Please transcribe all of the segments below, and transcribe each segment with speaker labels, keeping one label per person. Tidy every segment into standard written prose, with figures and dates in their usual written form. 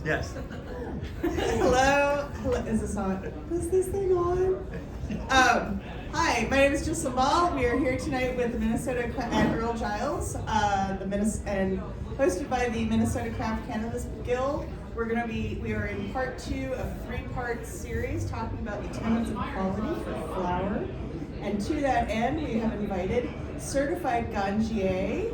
Speaker 1: Yes.
Speaker 2: Hello. Is this on? Is this thing on? Hi, my name is Ghislaine. We are here tonight with the Minnesota and Earl Giles, and hosted by the Minnesota Craft Cannabis Guild. We are in part 2 of a 3-part series talking about the tenets of quality for flower. And to that end, we have invited certified Ganjier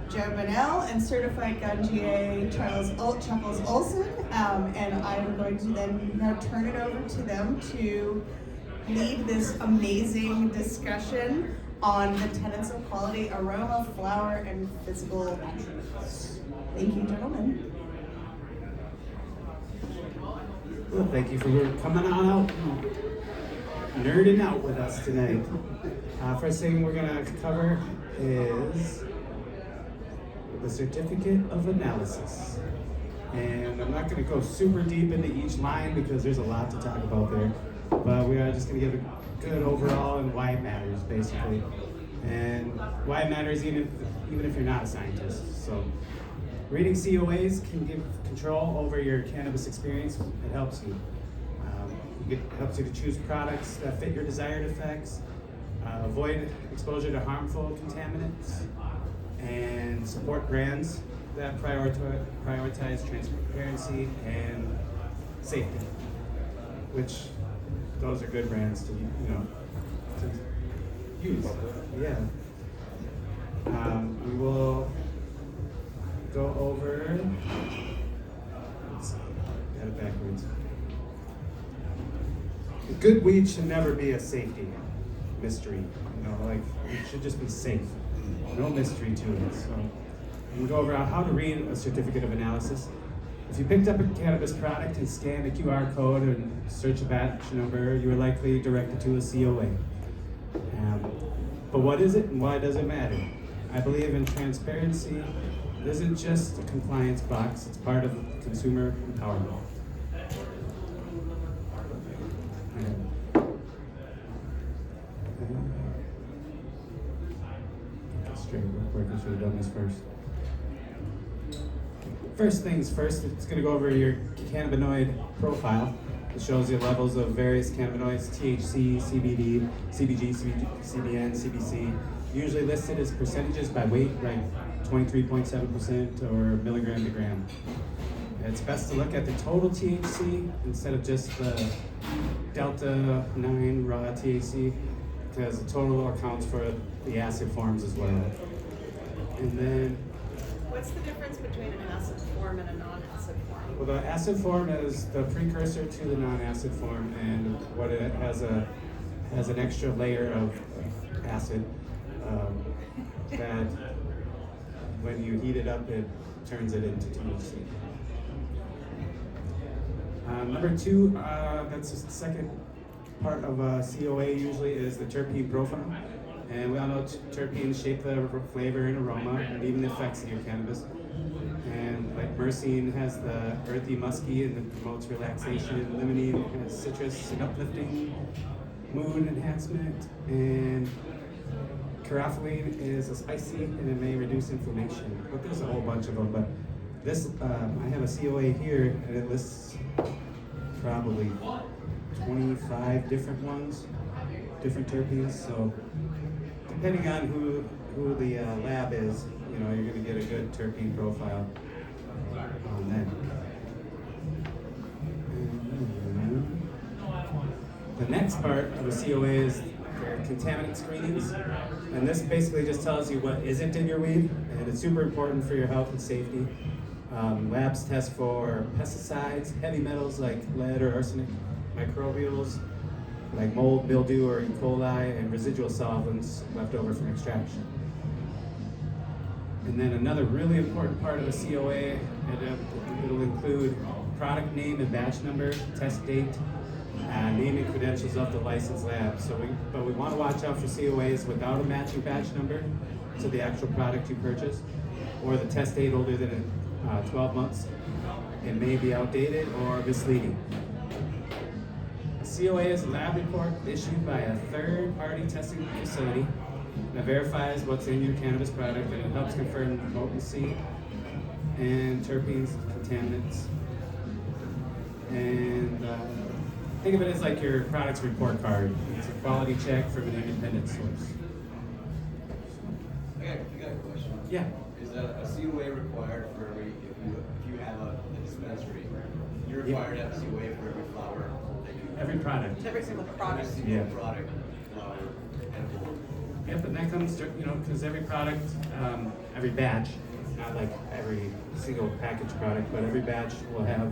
Speaker 2: Joe Bunnell and certified Ganjier Chuckles Olson. And I'm going to then now turn it over to them to lead this amazing discussion on the tenets of quality, aroma, flower, and physical attributes. Thank you, gentlemen.
Speaker 3: Well, thank you for coming on out and nerding out with us tonight. First thing we're going to cover is the certificate of analysis. And I'm not going to go super deep into each line because there's a lot to talk about there. But we are just going to give a good overall and why it matters, basically. And why it matters even if you're not a scientist. So reading COAs can give control over your cannabis experience. It helps you. It helps you to choose products that fit your desired effects, avoid exposure to harmful contaminants, and support brands that prioritize transparency and safety, which those are good brands to use. Yeah. We will go over. Let's see, got it backwards. Good weed should never be a safety mystery. It should just be safe. No mystery to it. So we'll go over how to read a certificate of analysis. If you picked up a cannabis product and scanned a QR code and search a batch number, you are likely directed to a COA. But what is it and why does it matter? I believe in transparency. It isn't just a compliance box, it's part of consumer empowerment. Straight real quick, I should have done this first. First things first, it's going to go over your cannabinoid profile. It shows you levels of various cannabinoids, THC, CBD, CBG, CBN, CBC, usually listed as percentages by weight, like 23.7% or milligram to gram. It's best to look at the total THC instead of just the delta 9 raw THC, because the total accounts for the acid forms as well. And then,
Speaker 2: What's the difference between an acid form and a non-acid form?
Speaker 3: well, the acid form is the precursor to the non-acid form, and what it has an extra layer of acid that when you heat it up, it turns it into THC. Number 2, that's the second part of a COA usually, is the terpene profile. And we all know terpenes shape the flavor and aroma and even the effects of your cannabis. And like myrcene has the earthy, musky, and it promotes relaxation. Limonene has citrus and uplifting, mood enhancement. And carotene is a spicy and it may reduce inflammation. But there's a whole bunch of them. But this, I have a COA here and it lists probably 25 different ones, different terpenes. So depending on who the lab is, you're going to get a good terpene profile on that. The next part of a COA is contaminant screenings, and this basically just tells you what isn't in your weed, and it's super important for your health and safety. Labs test for pesticides, heavy metals like lead or arsenic, microbials like mold, mildew, or E. coli, and residual solvents left over from extraction. And then another really important part of the COA, it'll include product name and batch number, test date, name and credentials of the licensed lab. But we want to watch out for COAs without a matching batch number to the actual product you purchased, or the test date older than 12 months. It may be outdated or misleading. COA is a lab report issued by a third-party testing facility that verifies what's in your cannabis product, and it helps confirm potency and terpenes, contaminants, And think of it as like your product's report card. It's a quality check from an independent source.
Speaker 1: I got a question.
Speaker 3: Yeah.
Speaker 1: Is a COA required for every, if you have a dispensary, you're required to have a COA for every flower?
Speaker 3: Every product.
Speaker 2: Every single product.
Speaker 1: Every single
Speaker 3: Yeah.
Speaker 1: product, flower, edible.
Speaker 3: Yep, and that comes, because every product, every batch, not like every single packaged product, but every batch will have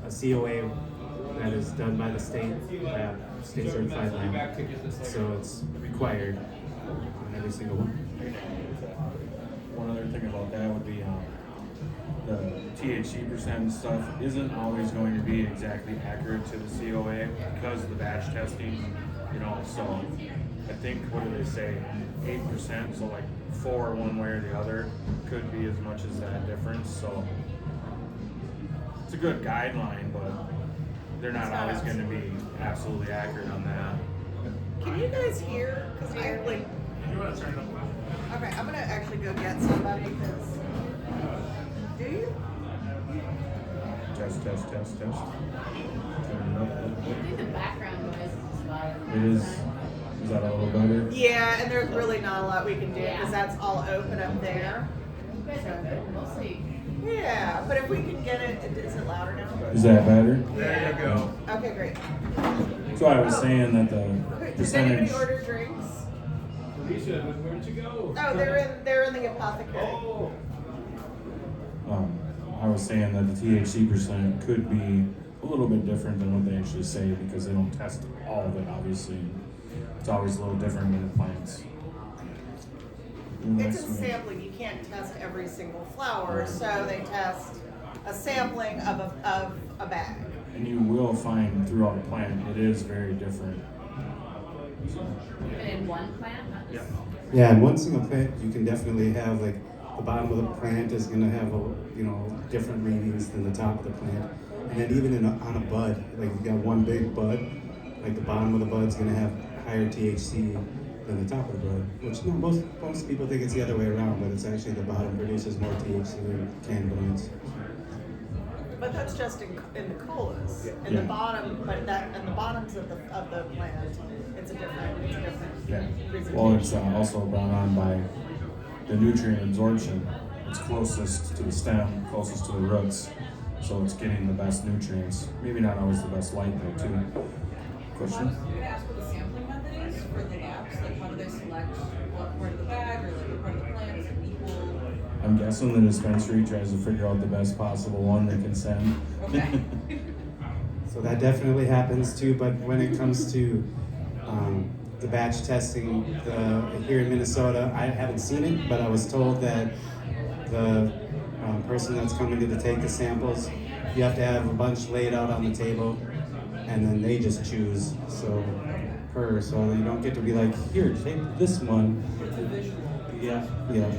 Speaker 3: a COA that is done by the state, state certified lab. So it's required on every single one.
Speaker 4: One other thing about that would be the THC percent stuff isn't always going to be exactly accurate to the COA because of the batch testing, so I think, what do they say, 8%, so like 4 one way or the other could be as much as that difference, so it's a good guideline, but they're not always going to be absolutely accurate on that.
Speaker 2: Can you guys hear? Because I like.
Speaker 4: You want to turn it up?
Speaker 2: Okay, I'm gonna actually go get somebody because. Do you?
Speaker 4: Test. Turn it up.
Speaker 5: I think the background noise is loud.
Speaker 4: It is. Is that a little better?
Speaker 2: Yeah, and there's really not a lot we can do
Speaker 5: Yeah.
Speaker 2: because that's all open up there.
Speaker 5: You guys are good. We'll see.
Speaker 2: Yeah, but if we can get it, is it louder now?
Speaker 4: Is that better?
Speaker 2: There
Speaker 1: you go.
Speaker 2: Okay, great.
Speaker 4: So I was saying that the
Speaker 2: Okay, does anybody
Speaker 4: percentage.
Speaker 2: order drinks?
Speaker 6: Alicia, where'd you go?
Speaker 2: Oh, they're in the apothecary.
Speaker 6: Oh.
Speaker 4: I was saying that the THC percent could be a little bit different than what they actually say because they don't test all of it, obviously. It's always a little different in the plants.
Speaker 2: It's a sampling. You can't test every single flower, so they test a sampling of a bag.
Speaker 4: And you will find throughout a plant, it is very different.
Speaker 5: Even in one plant, not just.
Speaker 3: Yeah, in one single plant, you can definitely have like the bottom of the plant is going to have different readings than the top of the plant, and then even on a bud, like you got one big bud, like the bottom of the bud's going to have higher THC than the top of the bud. Which most people think it's the other way around, but it's actually the bottom produces more THC than cannabinoids.
Speaker 2: But that's just in the colas. In
Speaker 4: Yeah.
Speaker 2: the bottom, but that and the bottoms of the plant, it's a different
Speaker 4: Yeah.
Speaker 2: presentation.
Speaker 4: Well, it's also brought on by the nutrient absorption. It's closest to the stem, closest to the roots, so it's getting the best nutrients. Maybe not always the best light though, too. Question?
Speaker 7: Can I ask what the sampling method is for the labs? Like, how do they select what part of the bag or like what part of the plant is equal?
Speaker 4: I'm guessing the dispensary tries to figure out the best possible one they can send.
Speaker 7: Okay.
Speaker 3: So that definitely happens too, but when it comes to the batch testing here in Minnesota, I haven't seen it, but I was told that the person that's coming to take the samples, you have to have a bunch laid out on the table, and then they just choose. So you don't get to be like, here, take this one. Yeah.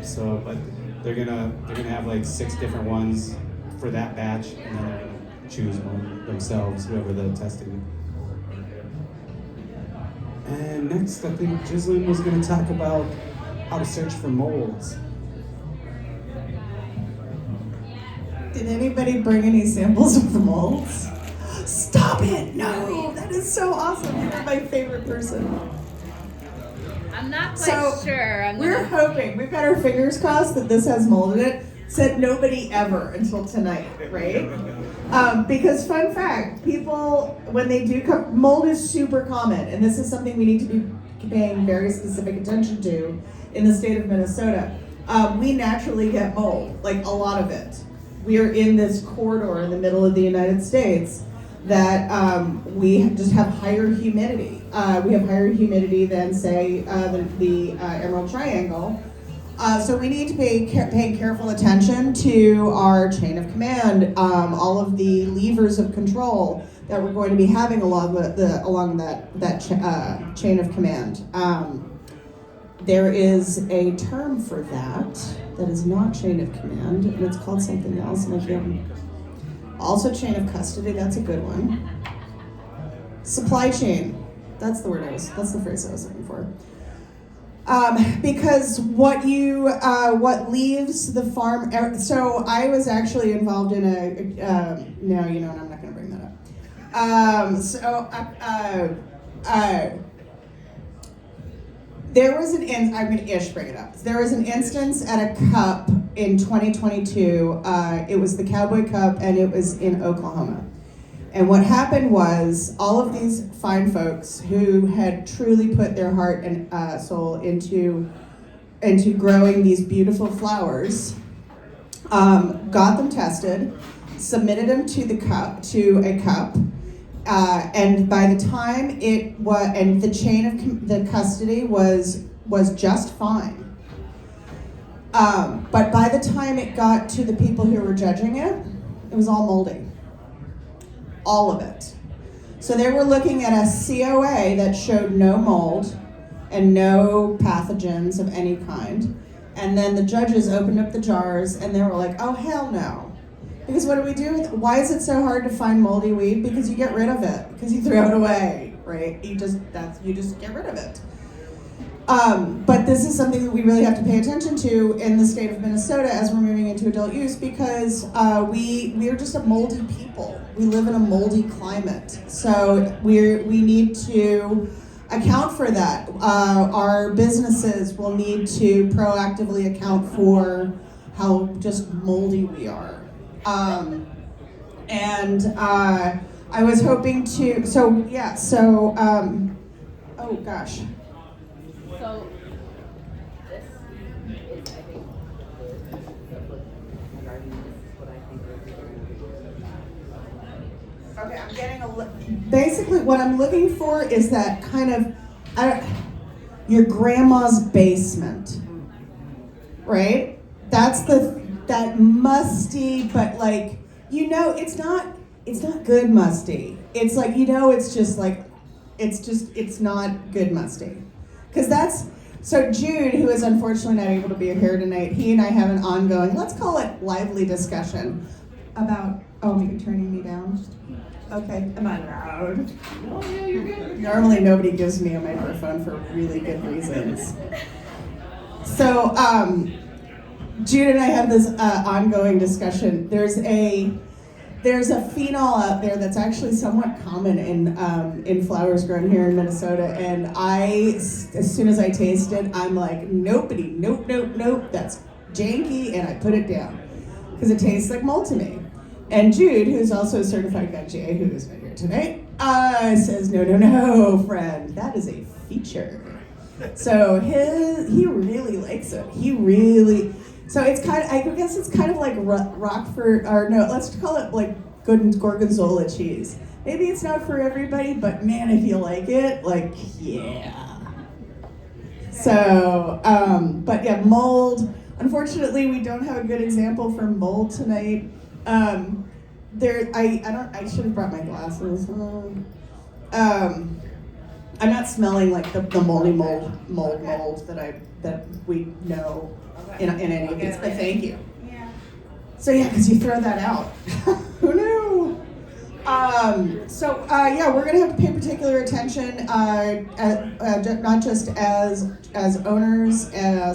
Speaker 3: So, but they're gonna have like 6 different ones for that batch, and then they're gonna choose one themselves, whoever the testing. And next, I think Ghislaine was going to talk about how to search for molds.
Speaker 2: Did anybody bring any samples of the molds? Stop it! No, that is so awesome. You're my favorite person.
Speaker 5: I'm not quite sure.
Speaker 2: We're hoping, we've got our fingers crossed that this has mold in it. Said nobody ever until tonight, right? Because fun fact, people, when they do come, mold is super common, and this is something we need to be paying very specific attention to in the state of Minnesota. We naturally get mold, like a lot of it. We are in this corridor in the middle of the United States that we just have higher humidity. We have higher humidity than, say, the Emerald Triangle. So we need to pay careful attention to our chain of command, all of the levers of control that we're going to be having along that chain of command. There is a term for that is not chain of command, and it's called something else. And I can't. Also, chain of custody. That's a good one. Supply chain. That's the phrase I was looking for. Because what leaves the farm. So I was actually involved in no, you know what? I'm not going to bring that up. There was I'm going to bring it up. There was an instance at a cup in 2022. It was the Cowboy Cup, and it was in Oklahoma. And what happened was all of these fine folks who had truly put their heart and soul into growing these beautiful flowers, got them tested, submitted them to a cup, and by the time the chain of the custody was just fine. But by the time it got to the people who were judging it, it was all moldy. All of it. So they were looking at a COA that showed no mold and no pathogens of any kind. And then the judges opened up the jars and they were like, oh, hell no. Because what do we do? Why is it so hard to find moldy weed? Because you get rid of it. Because you throw it away, right? You just get rid of it. But this is something that we really have to pay attention to in the state of Minnesota as we're moving into adult use, because we are just a moldy people. We live in a moldy climate, so we need to account for that. Our businesses will need to proactively account for how just moldy we are. I was hoping to. Oh gosh.
Speaker 5: So, this is, I think,
Speaker 2: Okay, I'm getting basically what I'm looking for is that kind of, your grandma's basement, right? That's that musty, but like, it's not good musty. It's like, it's not good musty. Because so Jude, who is unfortunately not able to be here tonight, he and I have an ongoing, let's call it lively discussion about, you're turning me down? Okay, am I loud?
Speaker 5: oh yeah, you're good.
Speaker 2: Normally nobody gives me a microphone for really good reasons. So Jude and I have this ongoing discussion. There's a phenol out there that's actually somewhat common in flowers grown here in Minnesota, and as soon as I taste it, I'm like, nope, that's janky, and I put it down because it tastes like mold to me. And Jude, who's also a certified Ganjier, who is not here tonight, says, no, friend, that is a feature. So he really likes it. So it's I guess it's kind of like Rockford, or no, let's call it like good Gorgonzola cheese. Maybe it's not for everybody, but man, if you like it, like, yeah. So, but yeah, mold. Unfortunately, we don't have a good example for mold tonight. I should have brought my glasses. I'm not smelling like the moldy mold that we know in any of these, but thank you.
Speaker 5: Yeah.
Speaker 2: So yeah, because you throw that out. Who knew? We're gonna have to pay particular attention, not just as owners,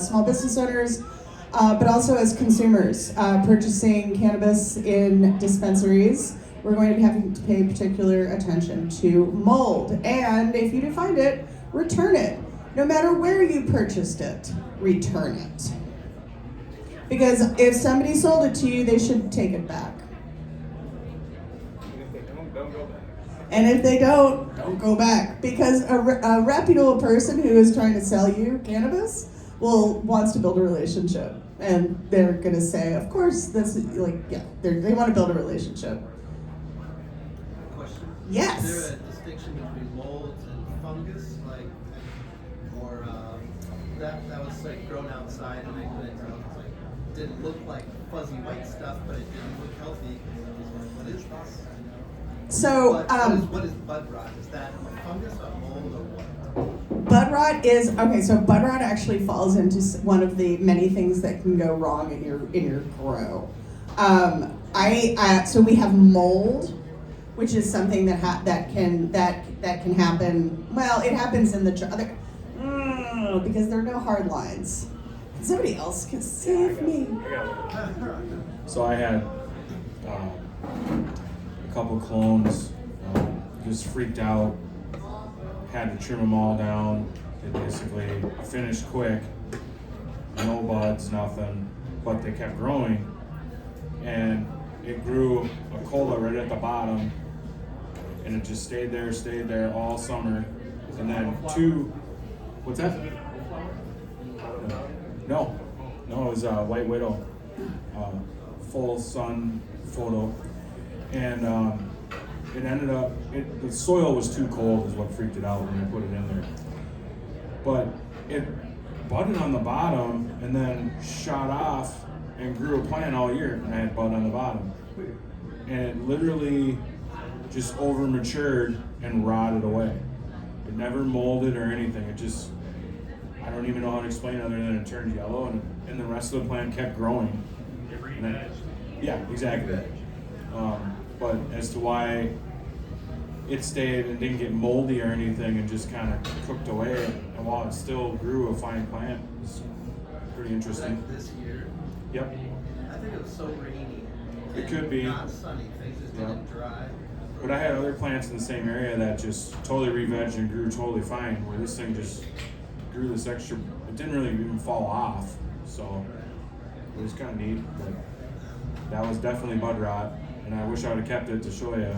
Speaker 2: small business owners, but also as consumers purchasing cannabis in dispensaries. We're going to be having to pay particular attention to mold, and if you do find it, return it. No matter where you purchased it, return it. Because if somebody sold it to you, they should take it back.
Speaker 6: And if they don't go back.
Speaker 2: And if they don't go back. Because a reputable person who is trying to sell you cannabis wants to build a relationship. And they're going to say, of course, they want to build a relationship.
Speaker 1: Question.
Speaker 2: Yes.
Speaker 1: Is there a distinction between molds and fungus, or that was like grown outside and I couldn't tell? It didn't look like fuzzy white stuff, but it didn't look healthy. What is this?
Speaker 2: So,
Speaker 1: what is bud rot? Is that a fungus, a mold, or what?
Speaker 2: Bud rot is so bud rot actually falls into one of the many things that can go wrong in your grow. So we have mold, which is something that can happen. Well, it happens in the no, because there are no hard lines. Somebody else can save me.
Speaker 4: So I had a couple clones, just freaked out, had to trim them all down. It basically finished quick, no buds, nothing, but they kept growing. And it grew a cola right at the bottom, and it just stayed there all summer. And then what's that? No, it was White Widow, full sun photo. And it ended up, the soil was too cold is what freaked it out when we put it in there. But it budded on the bottom and then shot off and grew a plant all year, and I had bud on the bottom. And it literally just over matured and rotted away. It never molded or anything. It just, I don't even know how to explain it other than it turned yellow, and the rest of the plant kept growing. And then, yeah, exactly. But as to why it stayed and didn't get moldy or anything and just kind of cooked away, and while it still grew a fine plant, it's pretty interesting.
Speaker 1: Like this year,
Speaker 4: Yep.
Speaker 1: I think it was so rainy.
Speaker 4: It could be.
Speaker 1: Not sunny, things just didn't dry.
Speaker 4: But I had other plants in the same area that just totally re-vegged and grew totally fine, where this thing just grew this extra, it didn't really even fall off, so it was kind of neat. But that was definitely bud rot, and I wish I would have kept it to show you,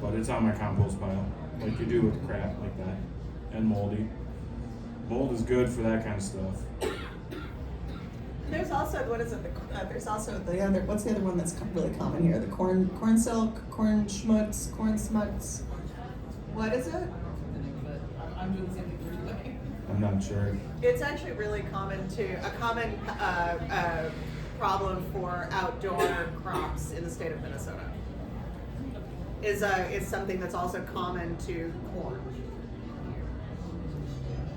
Speaker 4: but it's on my compost pile, like you do with crap like that, and moldy. Mold is good for that kind of stuff.
Speaker 2: There's also, what is it? There's also the other, what's the other one that's really common here? The corn silk, corn schmutz, corn smuts. What is it?
Speaker 7: I'm doing the same thing for you.
Speaker 4: I'm not sure.
Speaker 2: It's actually really common problem for outdoor crops in the state of Minnesota. Is something that's also common to corn.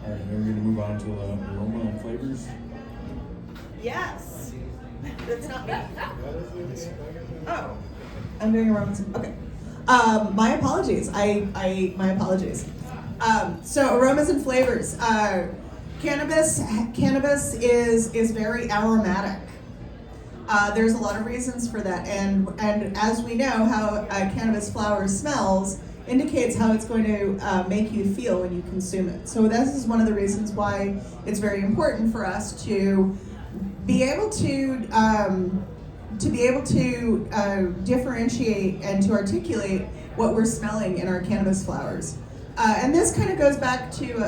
Speaker 4: All right, then we're gonna move on to aroma and flavors.
Speaker 2: Yes. That's not me. Oh, I'm doing aromas. Okay. My apologies. My apologies. So aromas and flavors. Cannabis is very aromatic. There's a lot of reasons for that, and as we know, how cannabis flower smells indicates how it's going to make you feel when you consume it. So this is one of the reasons why it's very important for us to be able to differentiate and to articulate what we're smelling in our cannabis flowers. And this kind of goes back to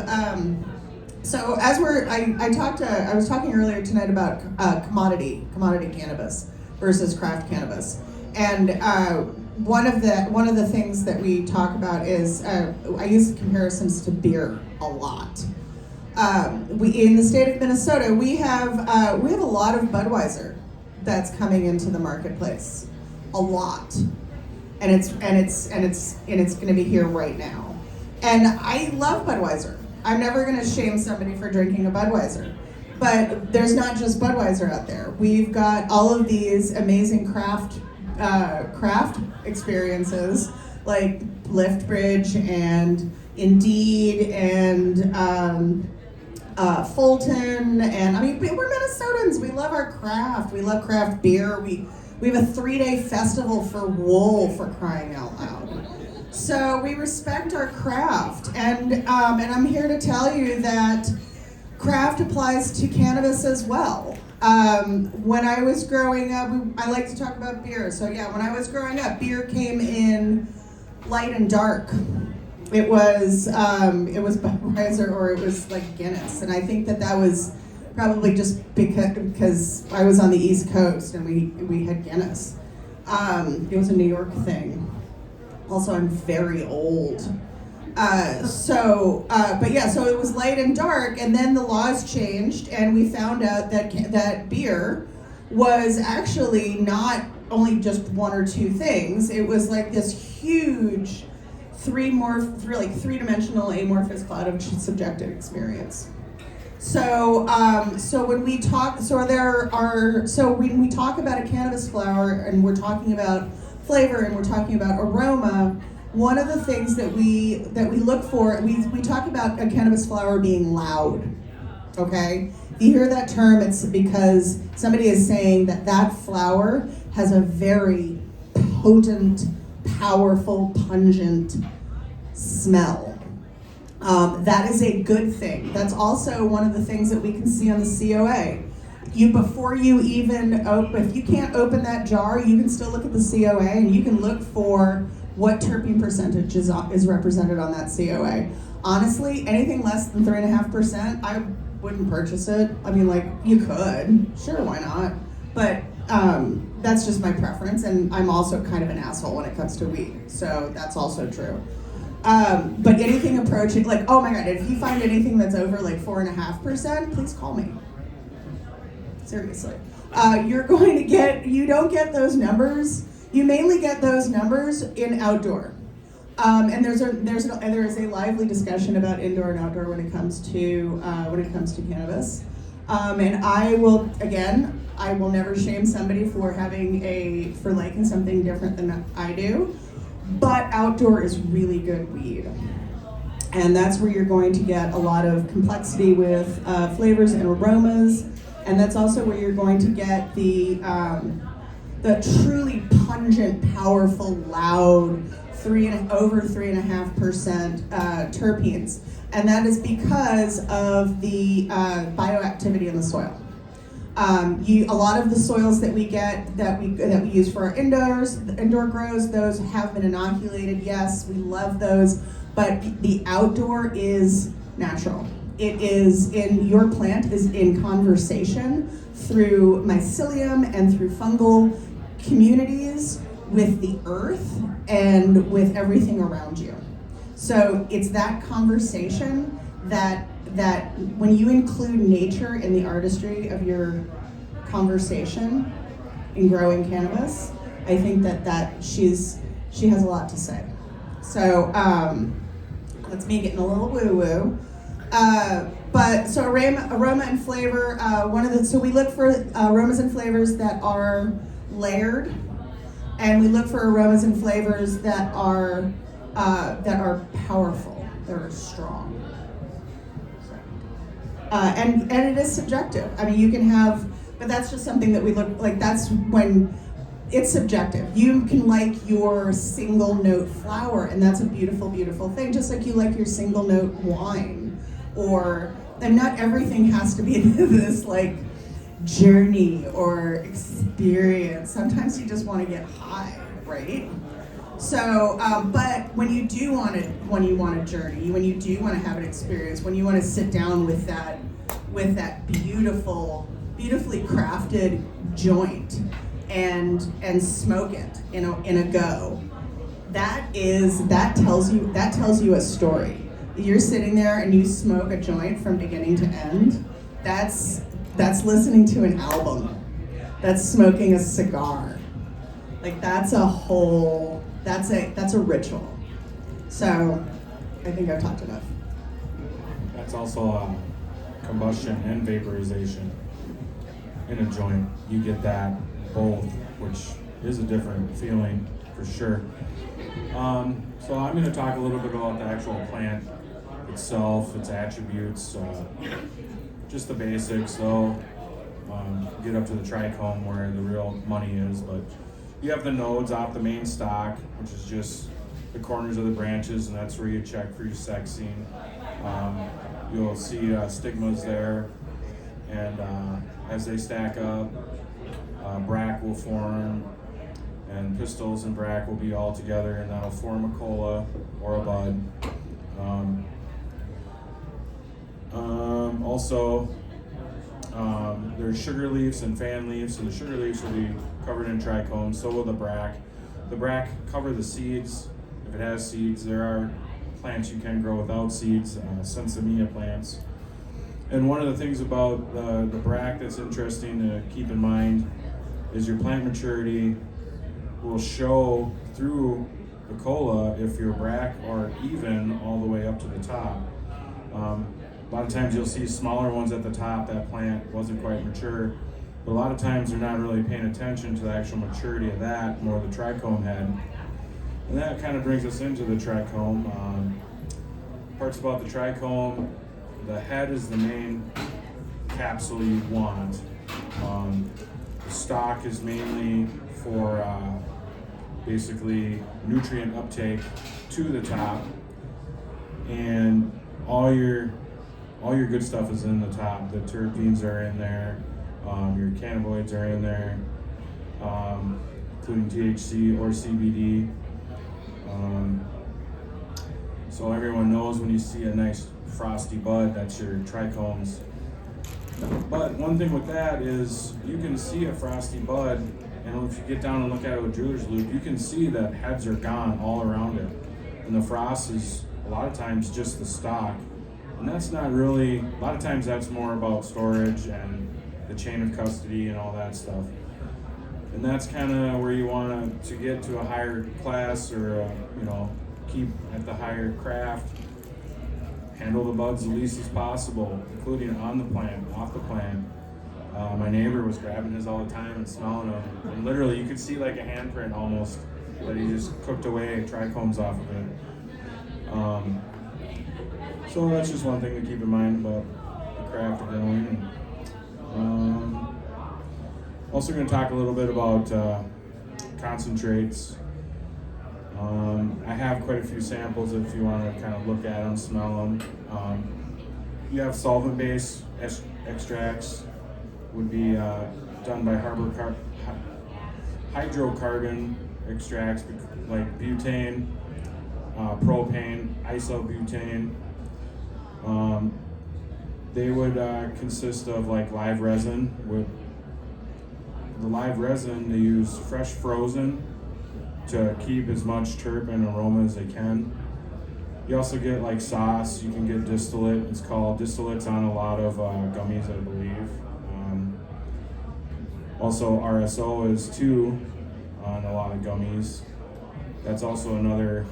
Speaker 2: so as I was talking earlier tonight about commodity cannabis versus craft cannabis, and one of the things that we talk about is I use comparisons to beer a lot. In the state of Minnesota, we have a lot of Budweiser that's coming into the marketplace, a lot, and it's going to be here right now. And I love Budweiser. I'm never going to shame somebody for drinking a Budweiser, but there's not just Budweiser out there. We've got all of these amazing craft experiences like Liftbridge and Indeed and Fulton, and I mean, we're Minnesotans. We love our craft. We love craft beer. We have a 3-day festival for wool, for crying out loud. So we respect our craft, and I'm here to tell you that craft applies to cannabis as well. When I was growing up, I like to talk about beer. So yeah, when I was growing up, beer came in light and dark. It was Budweiser, or it was like Guinness, and I think that was probably just because I was on the East Coast and we had Guinness. It was a New York thing. Also, I'm very old. So it was light and dark, and then the laws changed, and we found out that beer was actually not only just one or two things. It was like this huge three-dimensional amorphous cloud of subjective experience. So when we talk about a cannabis flower, and we're talking about flavor, and we're talking about aroma, one of the things that we look for, we talk about a cannabis flower being loud. okay? If you hear that term, it's because somebody is saying that that flower has a very potent, powerful, pungent smell. That is a good thing. That's also one of the things that we can see on the COA. Before you even open, if you can't open that jar, you can still look at the COA and you can look for what terpene percentage is represented on that COA. Honestly, anything less than 3.5%, I wouldn't purchase it. I mean, like, you could, sure, why not? But that's just my preference, and I'm also kind of an asshole when it comes to weed, so that's also true. But anything approaching, like, oh my God, if you find anything that's over like 4.5%, please call me. Seriously. You don't get those numbers. You mainly get those numbers in outdoor. And there is a lively discussion about indoor and outdoor when it comes to cannabis. And I will never shame somebody for liking something different than I do. But outdoor is really good weed. And that's where you're going to get a lot of complexity with flavors and aromas. And that's also where you're going to get the truly pungent, powerful, loud, over 3.5% terpenes. And that is because of the bioactivity in the soil. A lot of the soils that we get, that we use for our indoor grows, those have been inoculated. Yes, we love those, but the outdoor is natural. Your plant is in conversation through mycelium and through fungal communities with the earth and with everything around you. So it's that conversation that when you include nature in the artistry of your conversation in growing cannabis, I think that she has a lot to say. So that's me getting a little woo-woo. But so aroma and flavor, so we look for aromas and flavors that are layered, and we look for aromas and flavors that are powerful, that are strong. And it is subjective. I mean, you can have, but that's just something that we look like. That's when it's subjective. You can like your single note flower, and that's a beautiful, beautiful thing. Just like you like your single note wine. And not everything has to be this like journey or experience. Sometimes you just want to get high, right? So, but when you want a journey, when you do want to have an experience, when you want to sit down with that beautifully crafted joint and smoke it in a go, that tells you a story. You're sitting there and you smoke a joint from beginning to end. That's listening to an album. That's smoking a cigar. Like that's a ritual. So I think I've talked enough.
Speaker 4: That's also combustion and vaporization in a joint. You get that both, which is a different feeling for sure. So I'm going to talk a little bit about the actual plant itself, its attributes, just the basics. So get up to the trichome where the real money is, but you have the nodes off the main stalk, which is just the corners of the branches, and that's where you check for your sexing. You'll see stigmas there, and as they stack up, bract will form, and pistils and bract will be all together, and that'll form a cola or a bud. Also, there's sugar leaves and fan leaves, and the sugar leaves will be covered in trichomes, so will the bract. The bract cover the seeds. If it has seeds, there are plants you can grow without seeds, sensimilla plants. And one of the things about the bract that's interesting to keep in mind is your plant maturity will show through the cola if your bract are even all the way up to the top. A lot of times you'll see smaller ones at the top, that plant wasn't quite mature, but a lot of times they're not really paying attention to the actual maturity of that, more the trichome head. And that kind of brings us into the trichome. Parts about the trichome, the head is the main capsule you want. The stock is mainly for basically nutrient uptake to the top, and all your good stuff is in the top. The terpenes are in there, your cannabinoids are in there, including THC or CBD. So everyone knows when you see a nice frosty bud, that's your trichomes. But one thing with that is you can see a frosty bud, and if you get down and look at it with jeweler's loupe, you can see that heads are gone all around it. And the frost is a lot of times just the stock. And that's not really, a lot of times that's more about storage and the chain of custody and all that stuff. And that's kind of where you want to get to a higher class, or keep at the higher craft. Handle the buds the least as possible, including on the plant, off the plant. My neighbor was grabbing his all the time and smelling them, and literally you could see like a handprint almost that he just cooked away trichomes off of it. So that's just one thing to keep in mind about the craft of growing. Also going to talk a little bit about concentrates. I have quite a few samples if you want to kind of look at them, smell them. You have solvent-based extracts, would be done by hydrocarbon extracts like butane, propane, isobutane. They would consist of like live resin. With the live resin, they use fresh frozen to keep as much terp and aroma as they can. You also get like sauce, you can get distillate. It's called distillates on a lot of gummies, I believe. Also RSO is too on a lot of gummies. That's also another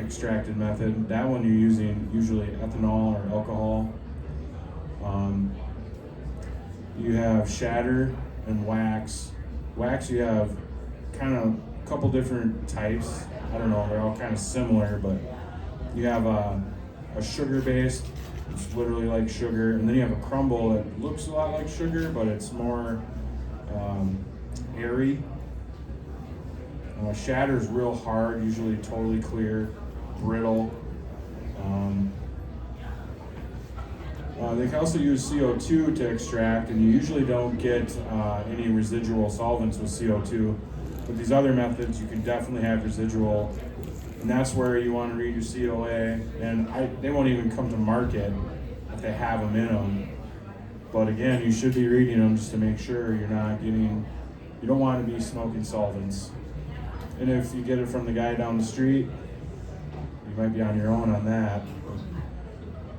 Speaker 4: extracted method. That one you're using usually ethanol or alcohol. You have shatter and wax. Wax, you have kind of a couple different types. I don't know, they're all kind of similar, but you have a sugar based, it's literally like sugar, and then you have a crumble that looks a lot like sugar, but it's more airy. Shatter is real hard, usually totally clear, brittle. They can also use CO2 to extract, and you usually don't get any residual solvents with CO2. With these other methods, you can definitely have residual, and that's where you want to read your COA. And they won't even come to market if they have them in them. But again, you should be reading them just to make sure you're not getting, you don't want to be smoking solvents. And if you get it from the guy down the street, you might be on your own on that.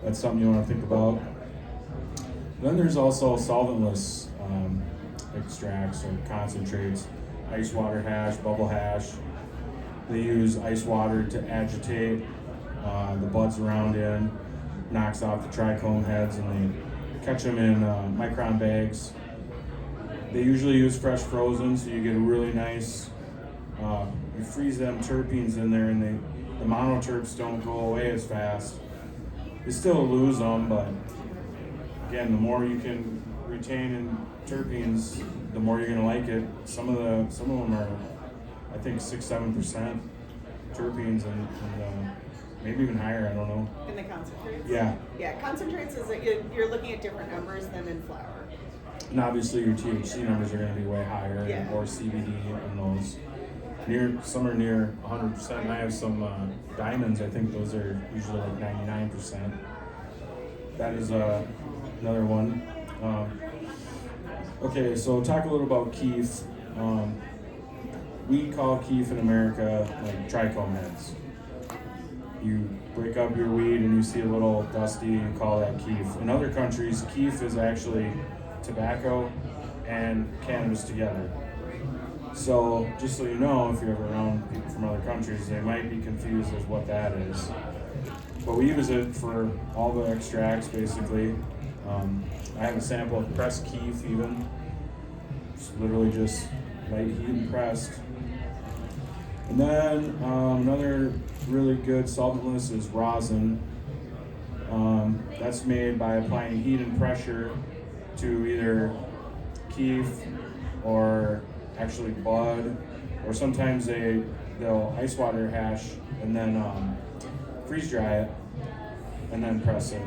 Speaker 4: That's something you want to think about. Then there's also solventless extracts or concentrates, ice water hash, bubble hash. They use ice water to agitate the buds around in, knocks off the trichome heads, and they catch them in micron bags. They usually use fresh frozen, so you get a really nice, you freeze them terpenes in there, and the monoterps don't go away as fast. You still lose them, but again, the more you can retain in terpenes, the more you're gonna like it. Some of them are, I think, 6-7% terpenes, and maybe even higher. I don't know.
Speaker 2: In the concentrates?
Speaker 4: Yeah.
Speaker 2: Yeah, concentrates is that you're looking at different numbers than in flour.
Speaker 4: And obviously, your THC numbers are gonna be way higher,
Speaker 2: Yeah.
Speaker 4: or CBD in those. Some are near 100%. I have some diamonds. I think those are usually like 99%. That is another one. Okay, so talk a little about keef. We call keef in America like trichome heads. You break up your weed and you see a little dusty, you call that keef. In other countries, keef is actually tobacco and cannabis together. So just so you know, if you're ever around people from other countries, they might be confused as what that is. But we use it for all the extracts, basically. I have a sample of pressed keef even. It's literally just light heat and pressed. And then another really good solventless is rosin. That's made by applying heat and pressure to either keef or actually bud, or sometimes they'll ice water hash and then freeze dry it and then press it.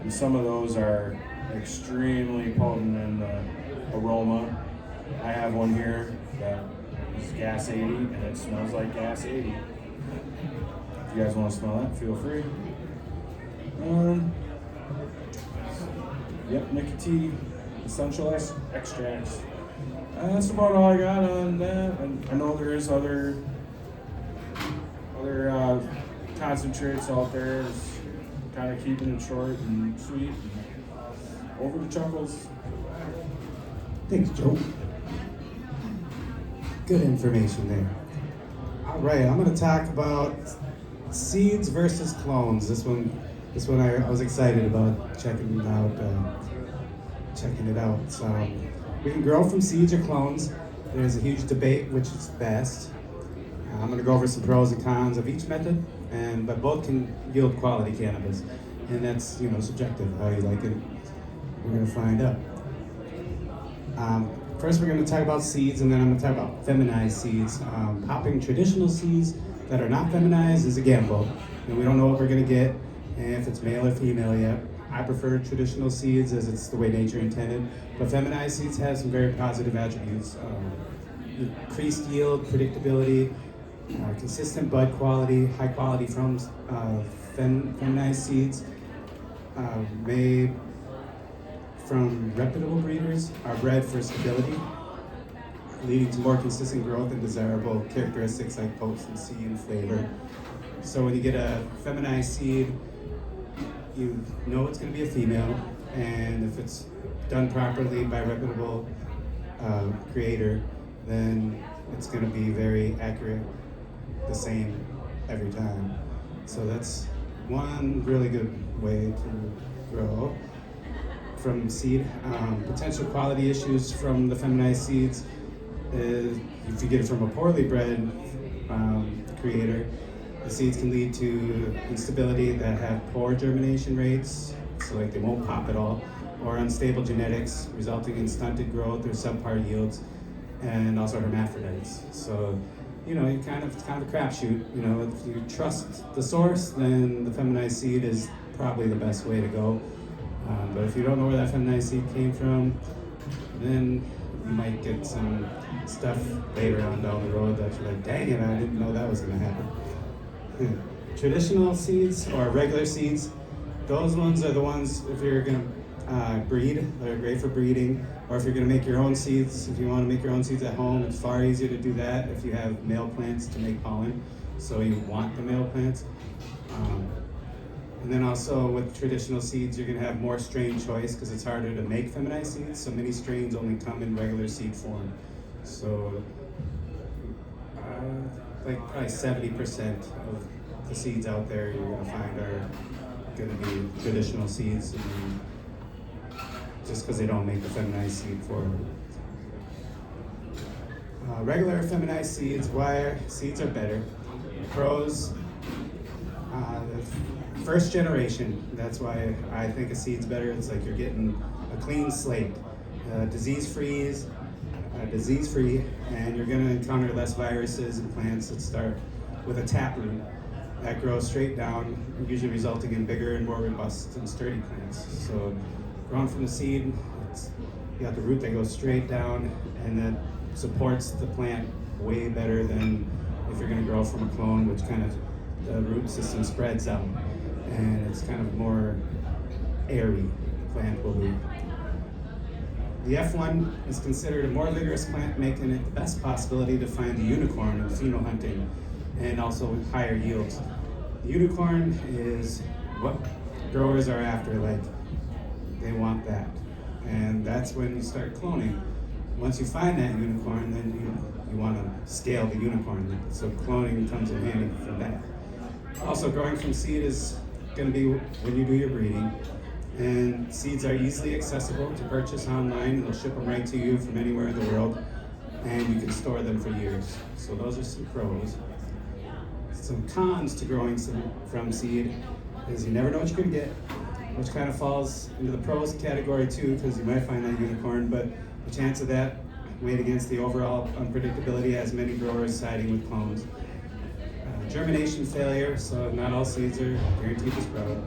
Speaker 4: And some of those are extremely potent in the aroma. I have one here that is gas 80 and it smells like gas 80. If you guys want to smell that, feel free. Yep, nicotine, essential extracts. That's about all I got on that. And I know there is other concentrates out there. Just kind of keeping it short and sweet. Over to Chuckles.
Speaker 3: Thanks, Joe. Good information there. All right, I'm going to talk about seeds versus clones. This one I was excited about checking it out. So we can grow from seeds or clones. There's a huge debate which is best. I'm going to go over some pros and cons of each method, but both can yield quality cannabis, and that's subjective how you like it. We're going to find out. First, we're going to talk about seeds, and then I'm going to talk about feminized seeds. Popping traditional seeds that are not feminized is a gamble, and we don't know what we're going to get, and if it's male or female yet. I prefer traditional seeds as it's the way nature intended, but feminized seeds have some very positive attributes. Increased yield, predictability, consistent bud quality, high quality from feminized seeds made from reputable breeders are bred for stability, leading to more consistent growth and desirable characteristics like potency and flavor. So when you get a feminized seed, you know it's going to be a female, and if it's done properly by a reputable creator, then it's going to be very accurate, the same every time. So that's one really good way to grow from seed. Potential quality issues from the feminized seeds is if you get it from a poorly bred creator, the seeds can lead to instability that have poor germination rates, so like they won't pop at all, or unstable genetics resulting in stunted growth or subpar yields, and also hermaphrodites. So, you kind of, it's kind of a crapshoot. If you trust the source, then the feminized seed is probably the best way to go. But if you don't know where that feminized seed came from, then you might get some stuff later on down the road that you're like, dang it, I didn't know that was going to happen. Traditional seeds or regular seeds, those ones are the ones if you're going to breed, they're great for breeding, or if you're going to make your own seeds, if you want to make your own seeds at home, it's far easier to do that if you have male plants to make pollen, so you want the male plants. And then also with traditional seeds, you're going to have more strain choice because it's harder to make feminized seeds, so many strains only come in regular seed form. So like probably 70% of the seeds out there you're going to find are going to be traditional seeds, and just because they don't make the feminized seed form. Regular feminized seeds, why seeds are better. Pros, first generation, that's why I think a seed's better. It's like you're getting a clean slate, disease-free, and you're going to encounter less viruses and plants that start with a taproot that grows straight down, usually resulting in bigger and more robust and sturdy plants. So grown from the seed, you got the root that goes straight down, and that supports the plant way better than if you're going to grow from a clone, which kind of the root system spreads out, and it's kind of more airy, the plant will be. The F1 is considered a more vigorous plant, making it the best possibility to find the unicorn in pheno hunting and also higher yields. The unicorn is what growers are after, like they want that. And that's when you start cloning. Once you find that unicorn, then you want to scale the unicorn. So cloning comes in handy from that. Also, growing from seed is going to be when you do your breeding. And seeds are easily accessible to purchase online. They'll ship them right to you from anywhere in the world, and you can store them for years. So those are some pros. Some cons to growing from seed is you never know what you're going to get. which kind of falls into the pros category too, because you might find that unicorn, but the chance of that weighed against the overall unpredictability has many growers siding with clones. Germination failure, so not all seeds are guaranteed to sprout.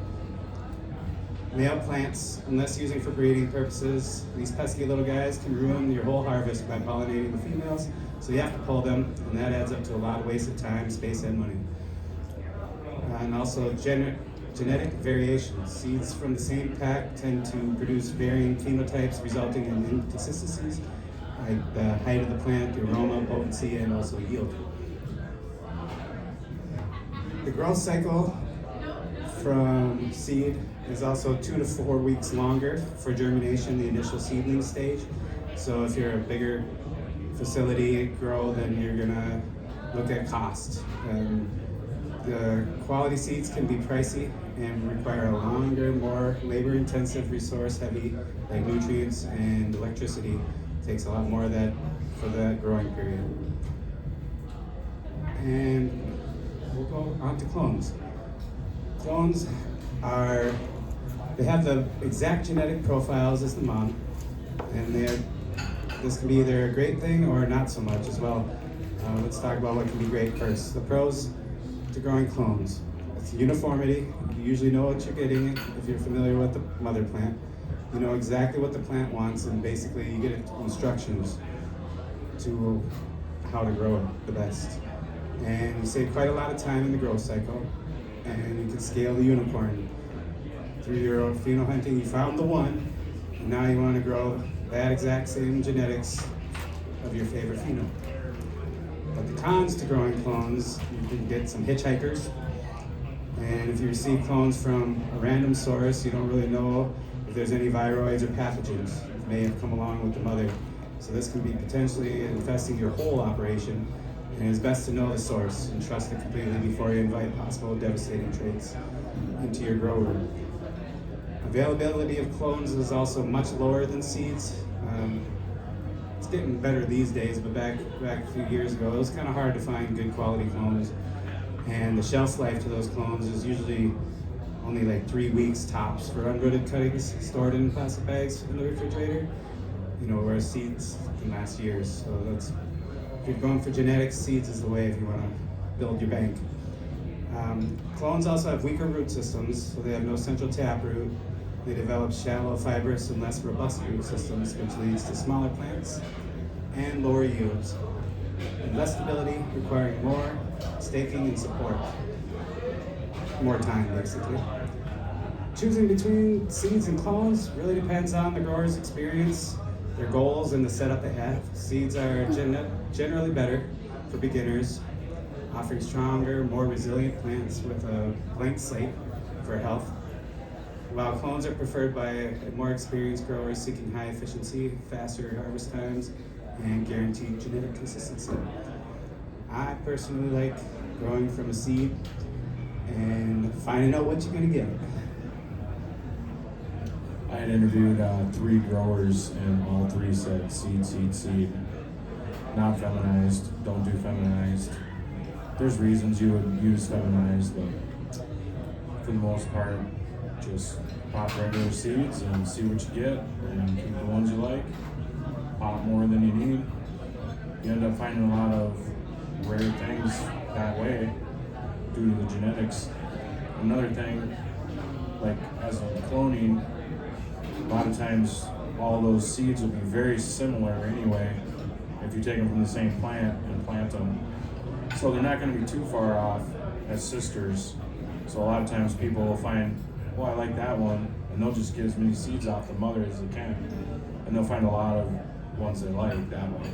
Speaker 3: Male plants, unless using for breeding purposes, these pesky little guys can ruin your whole harvest by pollinating the females, so you have to pull them, and that adds up to a lot of wasted time, space, and money. And also genetic variation. Seeds from the same pack tend to produce varying phenotypes, resulting in inconsistencies, like the height of the plant, the aroma, potency, and also yield. The growth cycle from seed is also 2 to 4 weeks longer for germination, the initial seedling stage. So if you're a bigger facility grow, then you're gonna look at cost. The quality seeds can be pricey and require a longer, more labor-intensive, resource-heavy, like nutrients and electricity. It takes a lot more of that for that growing period. And we'll go on to clones. Clones they have the exact genetic profiles as the mom, and this can be either a great thing or not so much as well. Let's talk about what can be great first. The pros to growing clones. It's uniformity. You usually know what you're getting if you're familiar with the mother plant. You know exactly what the plant wants, and basically you get instructions to how to grow it the best. And you save quite a lot of time in the growth cycle, and you can scale the unicorn. Through your phenohunting, you found the one, and now you want to grow that exact same genetics of your favorite pheno. But the cons to growing clones, you can get some hitchhikers, and if you receive clones from a random source, you don't really know if there's any viroids or pathogens that may have come along with the mother. So this can be potentially infesting your whole operation, and it's best to know the source and trust it completely before you invite possible devastating traits into your grow room. Availability of clones is also much lower than seeds. It's getting better these days, but back a few years ago, it was kind of hard to find good quality clones. And the shelf life to those clones is usually only like 3 weeks tops for unrooted cuttings stored in plastic bags in the refrigerator. Whereas seeds can last years. So if you're going for genetics, seeds is the way if you want to build your bank. Clones also have weaker root systems, so they have no central taproot. They develop shallow, fibrous, and less robust root systems, which leads to smaller plants and lower yields. And less stability, requiring more staking and support. More time, basically. Choosing between seeds and clones really depends on the grower's experience, their goals, and the setup they have. Seeds are generally better for beginners, offering stronger, more resilient plants with a blank slate for health, while clones are preferred by more experienced growers seeking high efficiency, faster harvest times, and guaranteed genetic consistency. I personally like growing from a seed and finding out what you're gonna get.
Speaker 4: I had interviewed 3 growers, and all 3 said seed. Not feminized, don't do feminized. There's reasons you would use feminized, but for the most part, just pop regular seeds and see what you get, and keep the ones you like. Pop more than you need. You end up finding a lot of rare things that way due to the genetics. Another thing, like as in cloning, a lot of times all those seeds will be very similar anyway if you take them from the same plant and plant them. So they're not going to be too far off as sisters. So a lot of times people will find, I like that one, and they'll just get as many seeds off the mother as they can. And they'll find a lot of ones they like that way.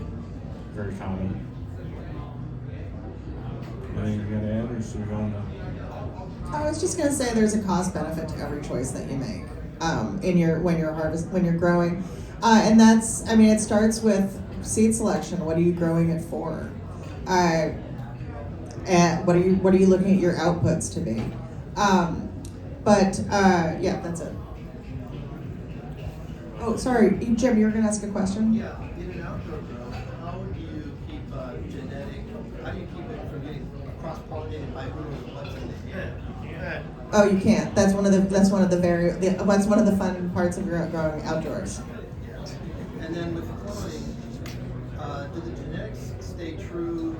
Speaker 4: Very common. Anything you gotta add, or should we go on to?
Speaker 2: I was just gonna say there's a cost benefit to every choice that you make when you're growing, and it starts with seed selection. What are you growing it for? And what are you looking at your outputs to be? Yeah, that's it. Oh, sorry, Jim, you were gonna ask a question?
Speaker 1: Yeah, in an outdoor grow, how do you keep it from getting cross-pollinated pollinated by who knows what's in the air.
Speaker 2: Oh, you can't. That's one of the fun parts of growing outdoors.
Speaker 1: And then with cloning, do the genetics stay true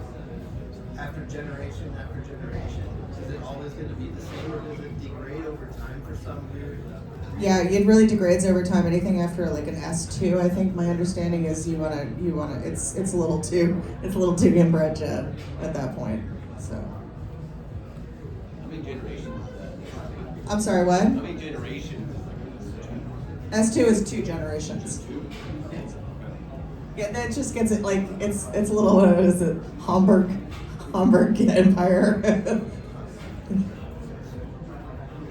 Speaker 1: after generation after generation? Is it always going to be the same, or does it degrade over time for some weird?
Speaker 2: Yeah, it really degrades over time. Anything after like an S2, I think my understanding is you wanna. It's a little too inbred at that point. So.
Speaker 6: How many generations?
Speaker 2: I'm sorry, what?
Speaker 6: How many generations?
Speaker 2: S2 is 2 generations. Yeah, that just gets it like it's a little what is it? Hamburg Empire.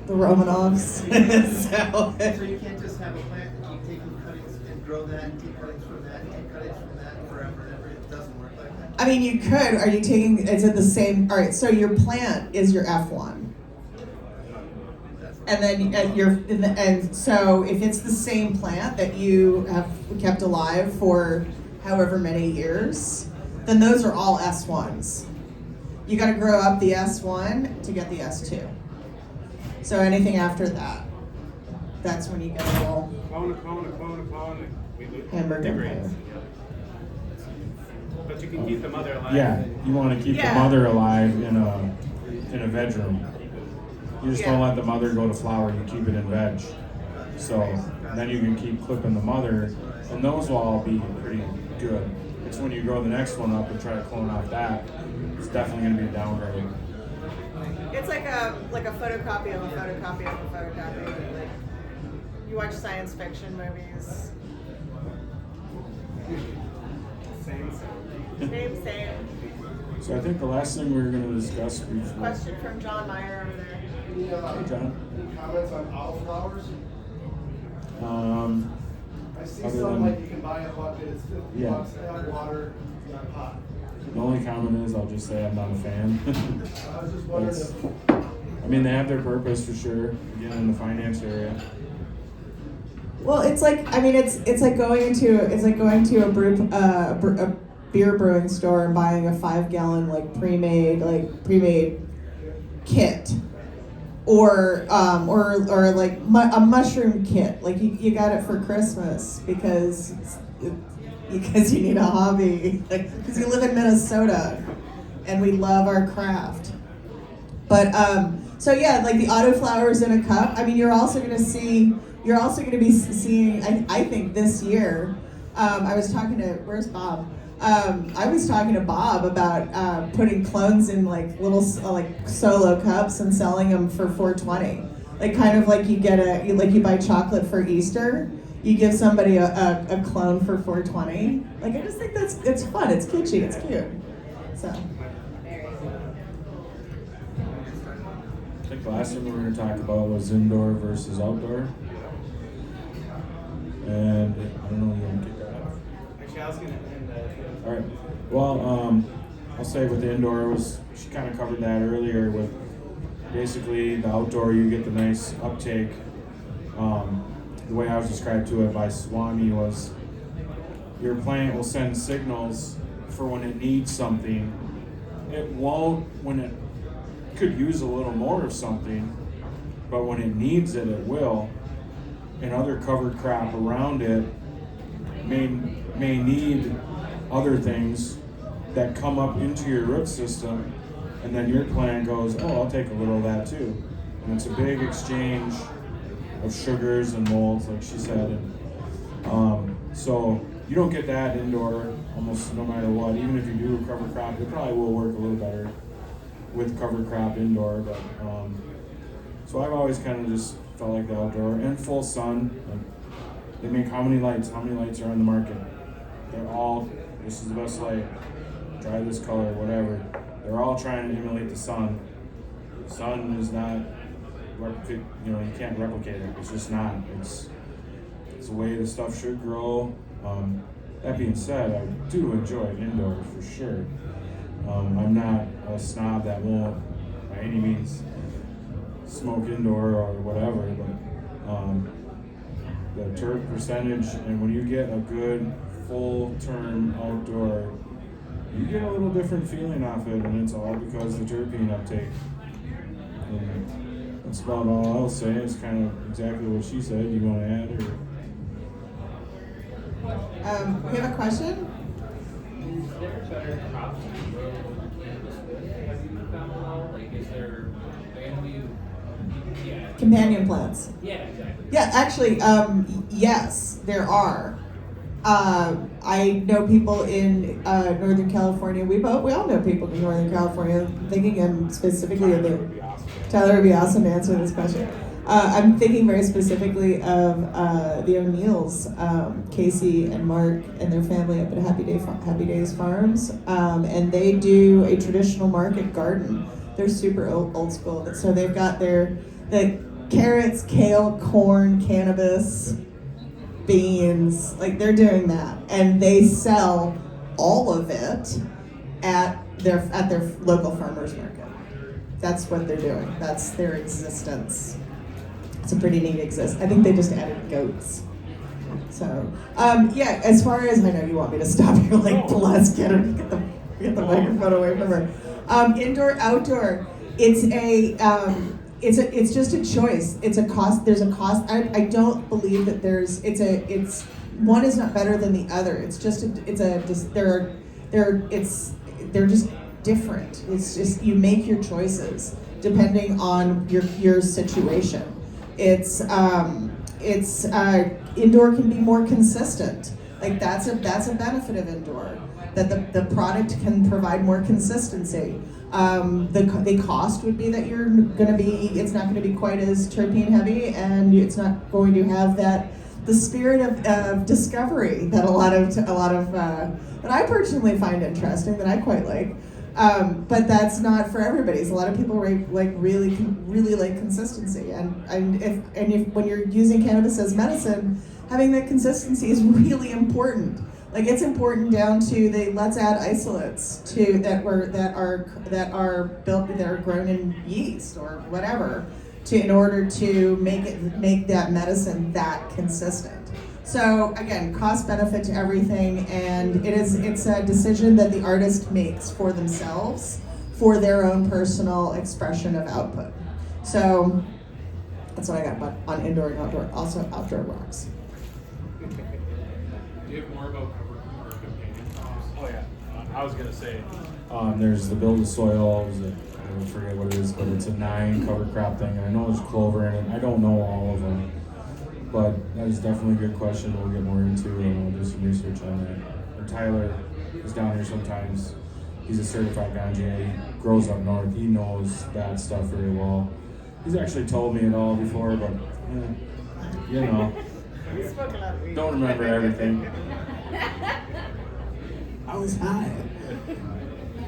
Speaker 2: The Romanovs.
Speaker 1: So you can't just have a plant and keep taking cuttings and grow that and take cuttings from that and take cuttings from that forever and ever. It doesn't work like that.
Speaker 2: I mean, you could. Are you taking? Is it the same? All right. So your plant is your F1, and then so if it's the same plant that you have kept alive for however many years, then those are all S1s. You got to grow up the S1 to get the S2. So anything after that, that's when you get a little hamburger empire.
Speaker 3: But you can keep the mother alive.
Speaker 4: Yeah, you want to keep the mother alive in a bedroom. You just don't let the mother go to flower. You keep it in veg. So then you can keep clipping the mother, and those will all be pretty good. It's when you grow the next one up and try to clone off that, it's definitely going to be a downgrade.
Speaker 2: It's like a photocopy of a photocopy of a photocopy. Like you watch science fiction movies. Same.
Speaker 4: So I think the last thing we were going to discuss briefly.
Speaker 2: Question from John Meyer over there.
Speaker 4: Hey, John.
Speaker 8: Any comments on autoflowers? I see
Speaker 4: Other
Speaker 8: some
Speaker 4: than-
Speaker 8: like you can buy in a bucket, it's 50
Speaker 4: Yeah.
Speaker 8: bucks, they have water, not hot.
Speaker 4: The only comment is I'll just say I'm not a fan.
Speaker 8: I was just wondering
Speaker 4: It's-
Speaker 8: if,
Speaker 4: I mean, they have their purpose for sure. Again, in the finance area.
Speaker 2: Well, it's like it's like going to a beer brewing store and buying a 5-gallon pre-made kit, or like a mushroom kit. Like you got it for Christmas because you need a hobby, because you live in Minnesota and we love our craft. But so yeah, like the autoflowers in a cup. I mean, you're also going to be seeing. I think this year. I was talking to where's Bob. I was talking to Bob about putting clones in like little like solo cups and selling them for $4.20. Like kind of like you buy chocolate for Easter. You give somebody a clone for $4.20. Like I just think it's fun. It's kitschy. It's cute. So.
Speaker 4: I think the last thing we were going to talk about was indoor versus outdoor. And I don't know, you want to kick that off?
Speaker 3: Actually, I was going to end that.
Speaker 4: All right. Well, I'll say with the indoor she kind of covered that earlier. With basically the outdoor, you get the nice uptake. The way I was described to it by Swami was your plant will send signals for when it needs something. It won't when it could use a little more of something, but when it needs it, it will. And other covered crop around it may need other things that come up into your root system, and then your plant goes, oh, I'll take a little of that too. And it's a big exchange of sugars and molds, like she said. And, so you don't get that indoor almost no matter what. Even if you do a cover crop, it probably will work a little better with cover crop indoor. But so I've always kind of just felt like the outdoor and full sun. Like, they make how many lights are on the market? They're all, this is the best light, try this color, whatever. They're all trying to emulate the sun. The sun is not, you can't replicate it. It's just not. It's the way the stuff should grow. That being said, I do enjoy indoor for sure. I'm not a snob that won't by any means smoke indoor or whatever, but the terp percentage, and when you get a good full term outdoor, you get a little different feeling off it, and it's all because the terpene uptake. And that's about all I'll say. It's kind of exactly what she said. You want to add, or?
Speaker 2: We have a question?
Speaker 9: Is there better crops to grow cannabis with? Have you found all? Like, is there, like, I know you, yeah.
Speaker 2: Companion plants.
Speaker 9: Yeah, exactly.
Speaker 2: Yeah, actually, yes, there are. I know people in Northern California. We all know people in Northern California. I'm thinking specifically of the Tyler would be awesome to answer this question. I'm thinking very specifically of the O'Neills, Casey and Mark and their family up at Happy Days Farms, and they do a traditional market garden. They're super old school, so they've got the carrots, kale, corn, cannabis, beans, like they're doing that, and they sell all of it at their local farmers market. That's what they're doing. That's their existence. It's a pretty neat exist. I think they just added goats. So yeah, as far as I know, you want me to stop here, like bless, get the microphone away from her. Indoor, outdoor. It's just a choice. It's a cost. There's a cost. I don't believe that it's one is not better than the other. It's just they're just different. It's just you make your choices depending on your situation. It's indoor can be more consistent. Like that's a benefit of indoor, that the product can provide more consistency. The cost would be that it's not gonna be quite as terpene heavy, and it's not going to have the spirit of discovery that a lot of that I personally find interesting, that I quite like. But that's not for everybody. A lot of people really like consistency, and if when you're using cannabis as medicine, having that consistency is really important. Like it's important down to let's add isolates that are grown in yeast or whatever in order to make that medicine that consistent. So again, cost benefit to everything, and it's a decision that the artist makes for themselves for their own personal expression of output. So that's what I got on indoor and outdoor, also outdoor rocks.
Speaker 10: Do you have more about cover or companion crops?
Speaker 4: Oh yeah, I was gonna say there's the build of soil. I forget what it is, but it's a 9 cover crop thing. I know there's clover in it. I don't know all of them, but that is definitely a good question. We'll get more into, and we'll do some research on that. And Tyler is down here sometimes. He's a certified Ganjier. He grows up north. He knows that stuff very well. He's actually told me it all before, but you know, don't remember everything.
Speaker 3: I was high.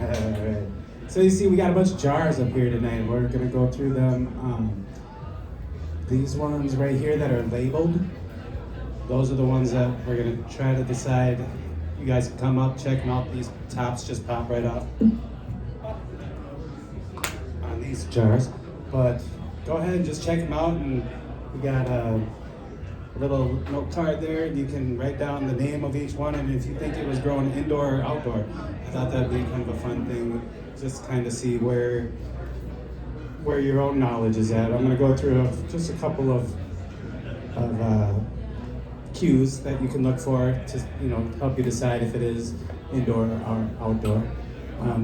Speaker 3: Alright. So you see, we got a bunch of jars up here tonight. We're gonna go through them. These ones right here that are labeled, those are the ones that we're gonna try to decide. You guys can come up, check them out. These tops just pop right up on these jars. But go ahead and just check them out, and we got a little note card there, and you can write down the name of each one, and if you think it was grown indoor or outdoor. I thought that'd be kind of a fun thing, just kind of see where your own knowledge is at. I'm gonna go through just a couple of cues that you can look for to help you decide if it is indoor or outdoor.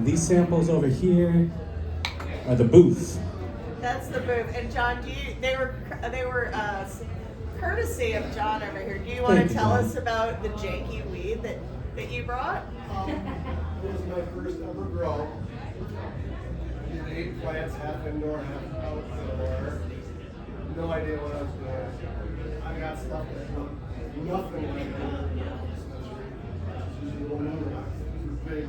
Speaker 3: These samples over here are the booth.
Speaker 2: That's the booth. And John, they were courtesy of John over here. Do you want to tell us about the janky weed that you brought?
Speaker 8: This was my first ever grow. I did 8 plants, half indoor, half outdoor. No idea what I was doing. I got stuff that looked nothing like that. Usually one number, big.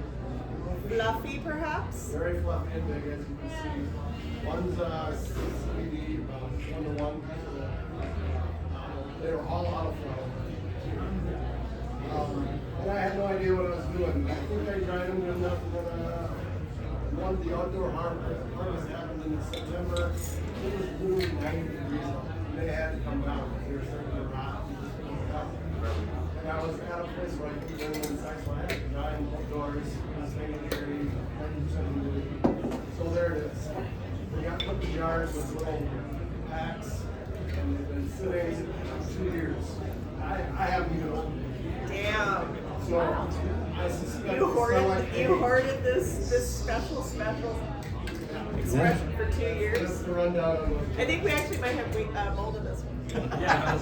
Speaker 2: Fluffy, perhaps?
Speaker 8: Very fluffy and big, as you can see. One's CBD, about 1-to-1. They were all out of flower. And I had no idea what I was doing. I think I dried them enough that the outdoor harvest happened in September. It was literally 90 degrees out. They had to come down because they were starting to rot. I was at a place where I could go inside, so I had to drive outdoors, I was hanging there, 90% humidity. So there it is. We got put in jars with little packs, and they've been sitting 2 years. I haven't even opened it.
Speaker 2: Damn.
Speaker 8: So I suspect
Speaker 2: You hoarded this special expression for 2 years.
Speaker 8: Just to run down on those.
Speaker 2: I think we actually might have molded this one.
Speaker 8: Yeah.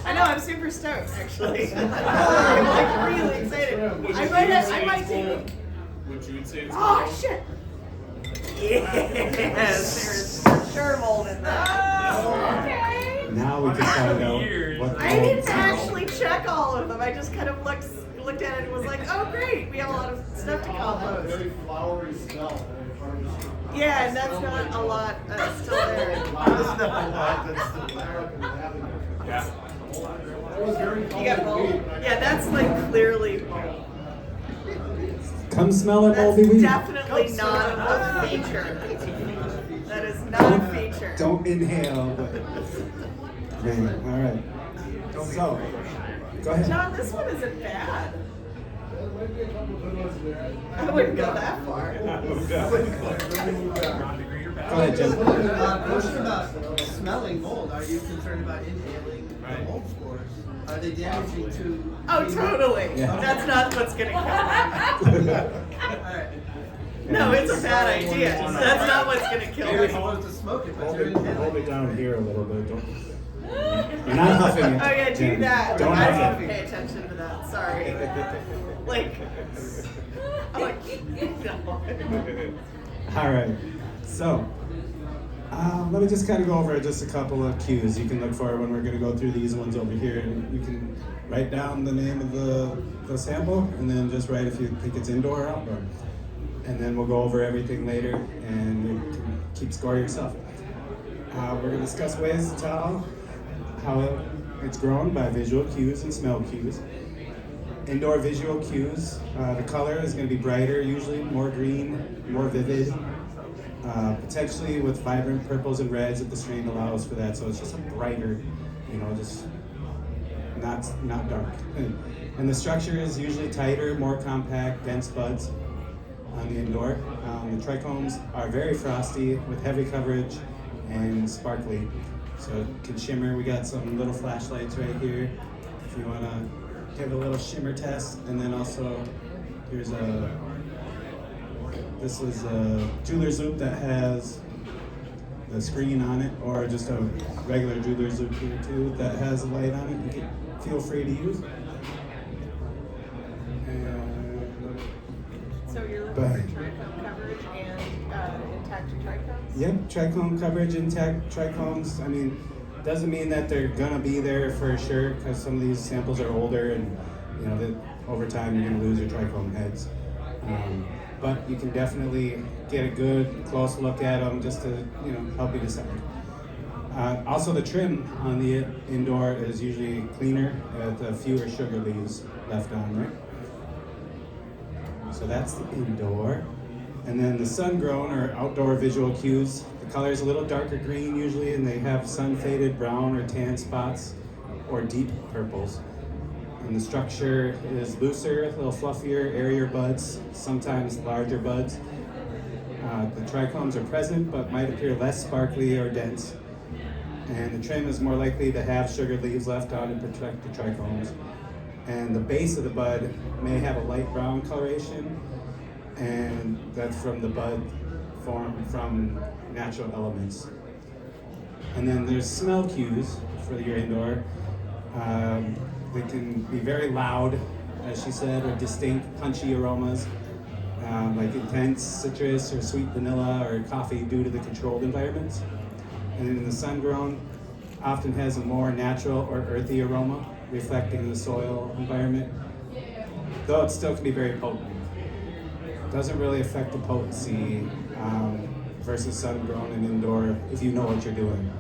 Speaker 2: I know, I'm super stoked actually. I'm like really excited. I might take it.
Speaker 10: Would you say it's
Speaker 2: Oh shit! Yes, there's for sure mold in that.
Speaker 5: Oh, okay.
Speaker 3: Now we can find out what
Speaker 2: I didn't actually check all of them. I just kind of looked at it and was like, oh great, we have a lot of stuff to
Speaker 8: They all have a
Speaker 2: compost.
Speaker 8: very flowery smell.
Speaker 2: Yeah, and that's not a lot still there.
Speaker 10: Yeah.
Speaker 8: It was very
Speaker 2: You got mold? Yeah, that's like clearly mold.
Speaker 3: Come smell it,
Speaker 2: That's
Speaker 3: moldy weed.
Speaker 2: definitely not a feature. That is not a feature.
Speaker 3: Don't inhale. But... Man, all right. So, go ahead.
Speaker 2: John, this one isn't bad.
Speaker 8: There might be a couple good ones there.
Speaker 2: I wouldn't go that far.
Speaker 3: Go ahead, Jen.
Speaker 1: Question about smelling mold. Are you concerned about inhaling the mold spores? Are they damaging to?
Speaker 2: Oh, totally.
Speaker 3: Yeah.
Speaker 2: That's not what's gonna kill me.
Speaker 1: Alright.
Speaker 2: No, it's a bad idea. That's not what's gonna kill
Speaker 1: You're
Speaker 2: me.
Speaker 1: supposed to smoke it, but
Speaker 3: Hold
Speaker 1: you're
Speaker 3: it
Speaker 1: inhaling.
Speaker 3: down here a little bit. Don't. You're not huffing it.
Speaker 2: Oh yeah, do
Speaker 3: Jen.
Speaker 2: that.
Speaker 3: Don't
Speaker 2: I
Speaker 3: huff
Speaker 2: didn't
Speaker 3: it.
Speaker 2: pay attention to that. Sorry. Like, I'm like, no.
Speaker 3: All right. So, let me just kind of go over just a couple of cues you can look for when we're going to go through these ones over here. And you can write down the name of the sample, and then just write if you think it's indoor or outdoor. And then we'll go over everything later, and you can keep score yourself. We're going to discuss ways to tell how it's grown by visual cues and smell cues. Indoor visual cues, the color is going to be brighter, usually more green, more vivid, potentially with vibrant purples and reds if the strain allows for that. So it's just a brighter, just not dark. And the structure is usually tighter, more compact, dense buds on the indoor. The trichomes are very frosty with heavy coverage and sparkly. So it can shimmer. We got some little flashlights right here if you want to give a little shimmer test. And then also here's this is a jeweler's loop that has the screen on it, or just a regular jeweler's loop here too that has a light on it. You can feel free to use. And
Speaker 2: So you're looking for trichome coverage and intact trichomes?
Speaker 3: yep, trichome coverage, intact trichomes. I mean, doesn't mean that they're gonna be there for sure, because some of these samples are older, and that over time you're gonna lose your trichome heads. But you can definitely get a good close look at them just to help you decide. Also, the trim on the indoor is usually cleaner with fewer sugar leaves left on, right? So that's the indoor. And then the sun-grown or outdoor visual cues. The color is a little darker green usually, and they have sun-faded brown or tan spots or deep purples. And the structure is looser, a little fluffier, airier buds, sometimes larger buds. The trichomes are present, but might appear less sparkly or dense. And the trim is more likely to have sugar leaves left on to protect the trichomes. And the base of the bud may have a light brown coloration, and that's from the bud formed from natural elements. And then there's smell cues for your indoor. They can be very loud, as she said, or distinct, punchy aromas, like intense citrus or sweet vanilla or coffee due to the controlled environments. And then the sun-grown often has a more natural or earthy aroma, reflecting the soil environment, though it still can be very potent. Doesn't really affect the potency versus sun-grown and indoor if you know what you're doing.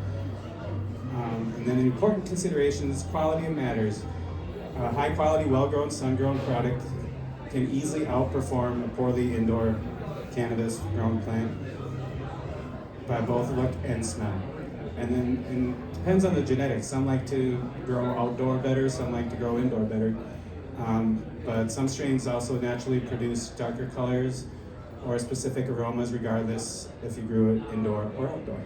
Speaker 3: And then an important consideration is quality matters. A high-quality, well-grown, sun-grown product can easily outperform a poorly indoor cannabis-grown plant by both look and smell. And then it depends on the genetics. Some like to grow outdoor better, some like to grow indoor better. But some strains also naturally produce darker colors or specific aromas regardless if you grew it indoor or outdoor.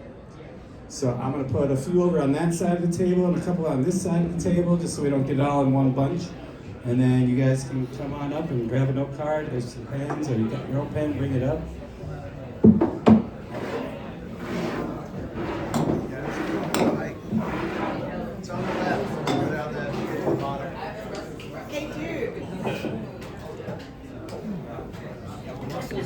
Speaker 3: So I'm gonna put a few over on that side of the table and a couple on this side of the table just so we don't get it all in one bunch. And then you guys can come on up and grab a note card, there's some pens, or you got your own pen, bring it up.